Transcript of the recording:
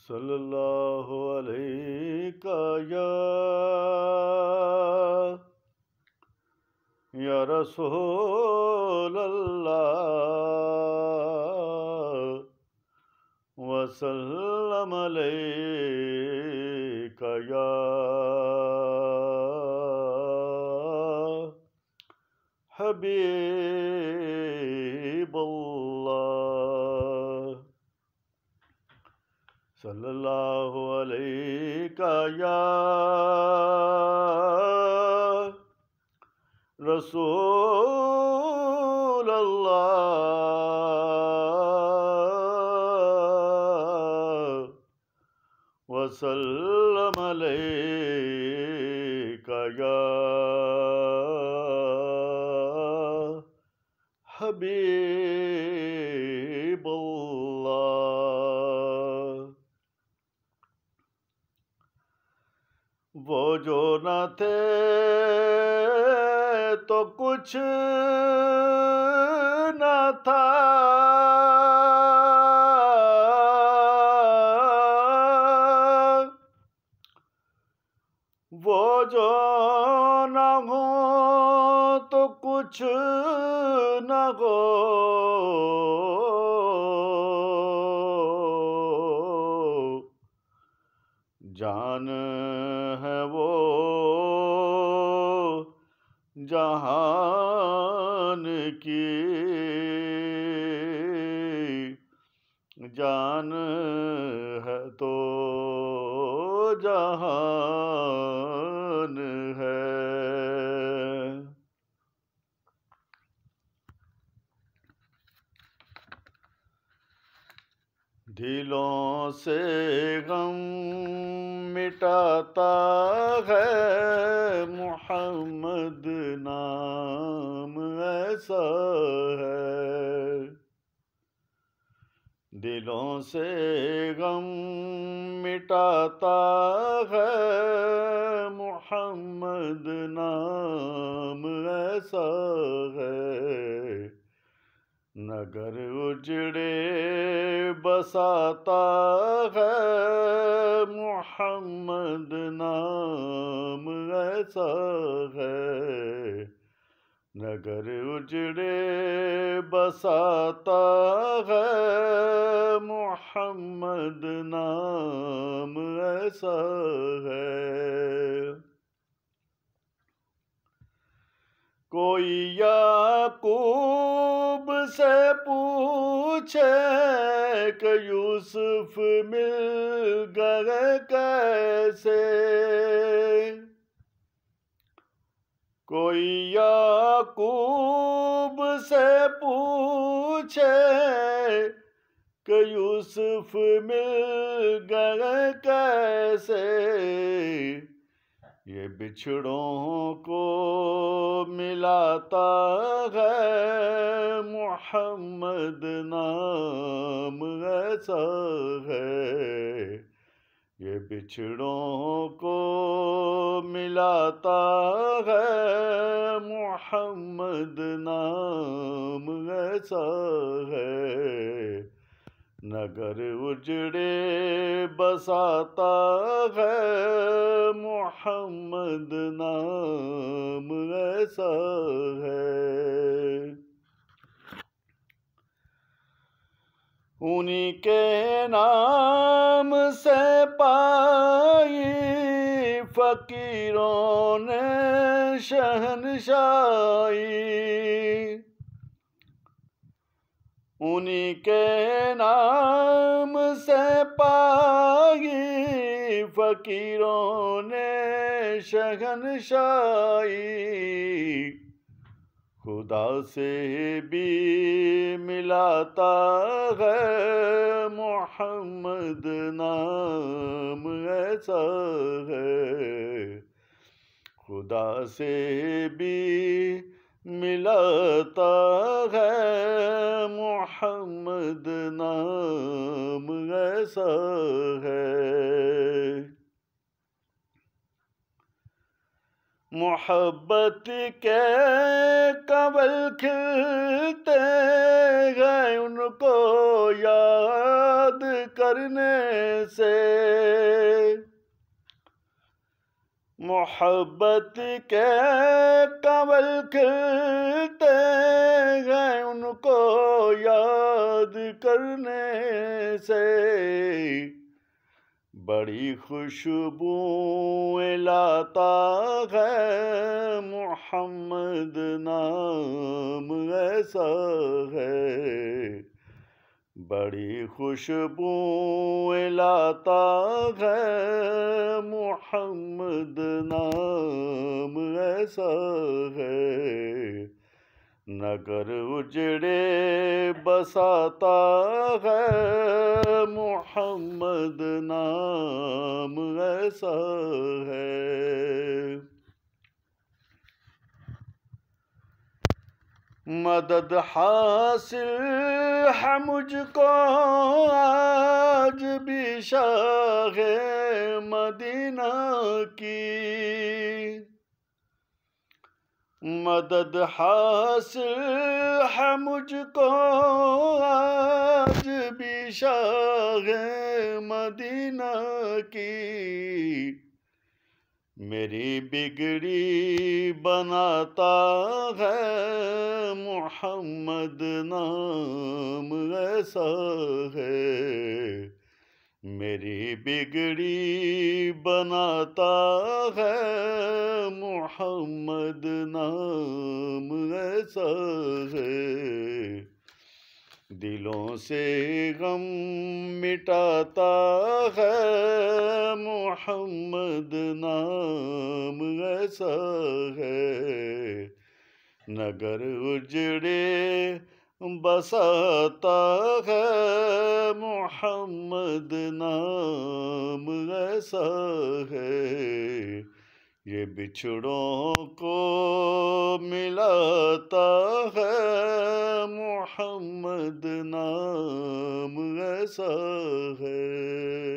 सल्लल्लाहु अलैका या रसूल अल्लाह वसल्लम अलैका या हबीबल्लाह सल्लल्लाहु अलैका या रसूल अल्लाह वसल्लम अलैका या हबीबल्लाह। वो जो न थे तो कुछ न था, वो जो न हो तो कुछ न हो, जान है वो जहान की, जान है तो जहान है। दिलों से गम मिटाता है मोहम्मद नाम ऐसा है। दिलों से गम मिटाता है मोहम्मद नाम ऐसा है। नगर उजड़े बसाता है मोहम्मद नाम ऐसा है। नगर उजड़े बसाता है मोहम्मद नाम ऐसा है। कोई याकूब से पूछे कि यूसुफ मिल गए कैसे, कोई याकूब से पूछे कि यूसुफ मिल गए कैसे। ये बिछड़ों को मिलाता है मोहम्मद नाम ऐसा है। ये बिछड़ों को मिलाता है मोहम्मद नाम ऐसा है। नगर उजड़े बसाता है मोहम्मद नाम ऐसा है। उन्हीं के नाम से पाई फकीरों ने शहनशाही, उन्हीं के नाम से पाई फकीरों ने शहनशाही। खुदा से भी मिलाता है मोहम्मद नाम ऐसा है। खुदा से भी मिलाता है मोहम्मद नाम ऐसा है। मोहब्बत के कमल खिलते हैं उनको याद करने से मोहब्बत के कंवल खिलते हैं उनको याद करने से। बड़ी खुशबूएं लाता है मोहम्मद नाम ऐसा है। बड़ी खुशबूएं लाता है मोहम्मद नाम ऐसा है। नगर उजड़े बसाता है मोहम्मद नाम ऐसा है। मदद हासिल है मुझको आज भी शाहे मदीना की। मदद हासिल है मुझको आज भी शाहे मदीना की। मेरी बिगड़ी बनाता है मोहम्मद नाम ऐसा है। मेरी बिगड़ी बनाता है मोहम्मद नाम ऐसा है। दिलों से गम मिटाता है मोहम्मद नाम ऐसा है। नगर उजड़े बसाता है मोहम्मद नाम ऐसा है। ये बिछड़ों को मिलाता है मोहम्मद नाम ऐसा है।